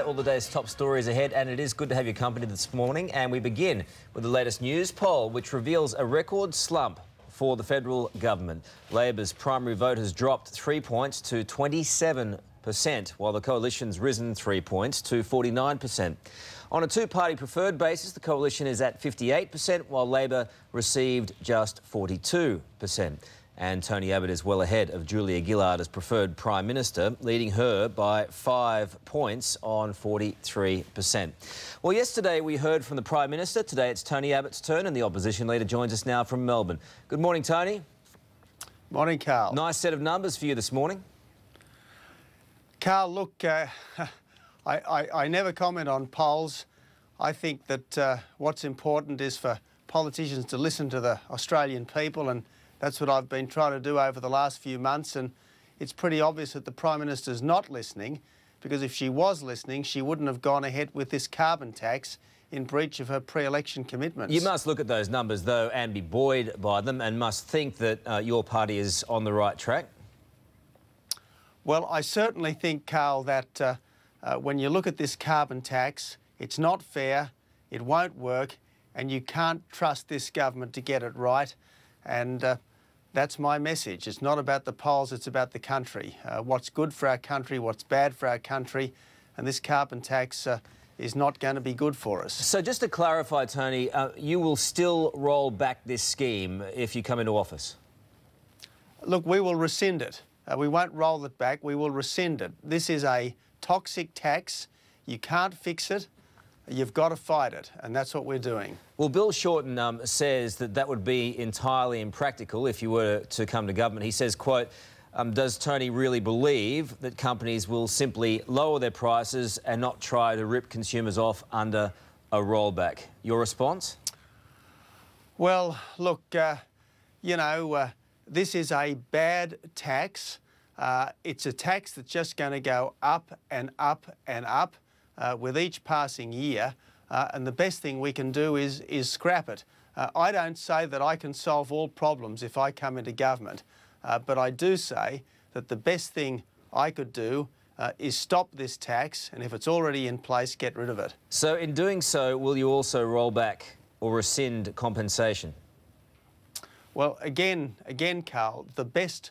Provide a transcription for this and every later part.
All the day's top stories ahead, and it is good to have your company this morning. And we begin with the latest news poll, which reveals a record slump for the federal government. Labor's primary vote has dropped 3 points to 27%, while the coalition's risen 3 points to 49%. On a two-party preferred basis, the coalition is at 58%, while Labor received just 42%. And Tony Abbott is well ahead of Julia Gillard as preferred Prime Minister, leading her by 5 points on 43%. Well, yesterday we heard from the Prime Minister. Today it's Tony Abbott's turn, and the opposition leader joins us now from Melbourne. Good morning, Tony. Morning, Carl. Nice set of numbers for you this morning. Carl, look, I never comment on polls. I think that what's important is for politicians to listen to the Australian people, and that's what I've been trying to do over the last few months, and it's pretty obvious that the Prime Minister's not listening, because if she was listening, she wouldn't have gone ahead with this carbon tax in breach of her pre-election commitments. You must look at those numbers, though, and be buoyed by them, and must think that your party is on the right track. Well, I certainly think, Carl, that when you look at this carbon tax, it's not fair, it won't work, and you can't trust this government to get it right. And that's my message. It's not about the polls, it's about the country. What's good for our country, what's bad for our country, and this carbon tax is not going to be good for us. So just to clarify, Tony, you will still roll back this scheme if you come into office? Look, we will rescind it. We won't roll it back, we will rescind it. This is a toxic tax. You can't fix it. You've got to fight it, and that's what we're doing. Well, Bill Shorten says that that would be entirely impractical if you were to come to government. He says, quote, does Tony really believe that companies will simply lower their prices and not try to rip consumers off under a rollback? Your response? Well, look, you know, this is a bad tax. It's a tax that's just going to go up and up and up with each passing year, and the best thing we can do is scrap it. I don't say that I can solve all problems if I come into government, but I do say that the best thing I could do is stop this tax, and if it's already in place, get rid of it. So in doing so, will you also roll back or rescind compensation? Well, again, Carl, the best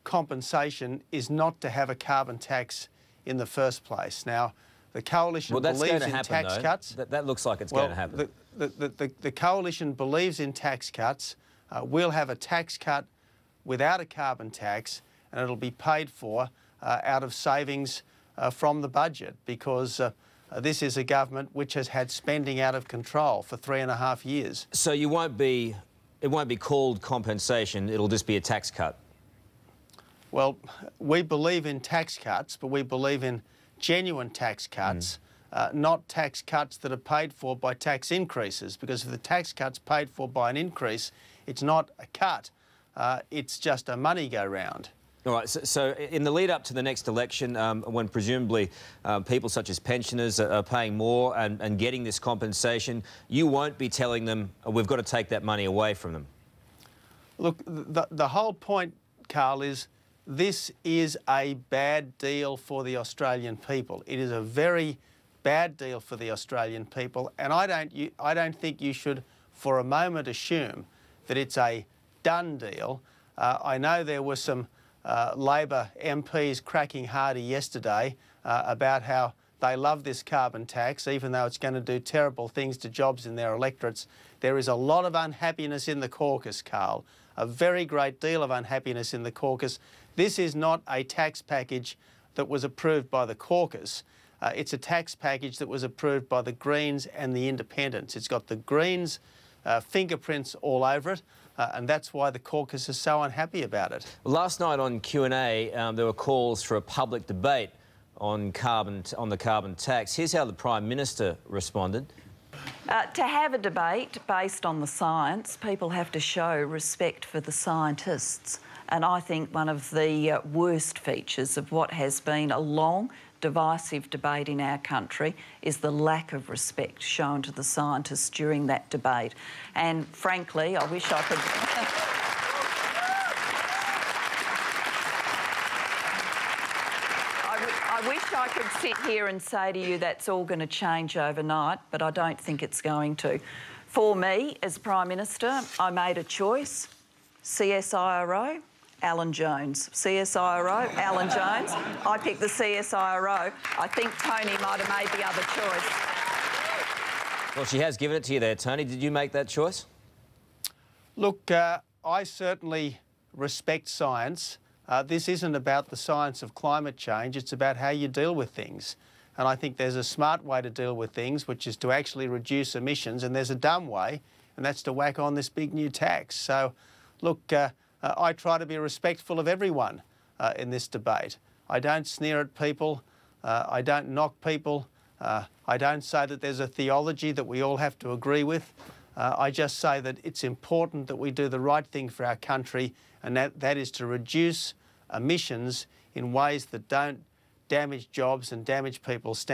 compensation is not to have a carbon tax in the first place. Now, the coalition believes in tax cuts. That looks like it's going to happen. The coalition believes in tax cuts. We'll have a tax cut without a carbon tax, and it'll be paid for out of savings from the budget, because this is a government which has had spending out of control for 3.5 years. So it won't be called compensation, it'll just be a tax cut? Well, we believe in tax cuts, but we believe in genuine tax cuts, not tax cuts that are paid for by tax increases, because if the tax cut's paid for by an increase, it's not a cut, it's just a money go round. All right, so in the lead up to the next election, when presumably people such as pensioners are paying more and getting this compensation, you won't be telling them, we've got to take that money away from them? Look, the whole point, Carl, is this is a bad deal for the Australian people. It is a very bad deal for the Australian people, and I don't think you should for a moment assume that it's a done deal. I know there were some Labor MPs cracking hardy yesterday about how they love this carbon tax, even though it's going to do terrible things to jobs in their electorates. There is a lot of unhappiness in the caucus, Carl, a very great deal of unhappiness in the caucus. This is not a tax package that was approved by the caucus. It's a tax package that was approved by the Greens and the Independents. It's got the Greens' fingerprints all over it, and that's why the caucus is so unhappy about it. Last night on Q&A, there were calls for a public debate on the carbon tax. Here's how the Prime Minister responded. To have a debate based on the science, people have to show respect for the scientists. And I think one of the worst features of what has been a long, divisive debate in our country is the lack of respect shown to the scientists during that debate. And frankly, I wish I could... I wish I could sit here and say to you that's all going to change overnight, but I don't think it's going to. For me, as Prime Minister, I made a choice. CSIRO, Alan Jones. CSIRO, Alan Jones. I picked the CSIRO. I think Tony might have made the other choice. Well, she has given it to you there, Tony. Did you make that choice? Look, I certainly respect science. This isn't about the science of climate change, it's about how you deal with things. And I think there's a smart way to deal with things, which is to actually reduce emissions, and there's a dumb way, and that's to whack on this big new tax. So, look, I try to be respectful of everyone in this debate. I don't sneer at people, I don't knock people, I don't say that there's a theology that we all have to agree with. I just say that it's important that we do the right thing for our country, and that is to reduce emissions in ways that don't damage jobs and damage people's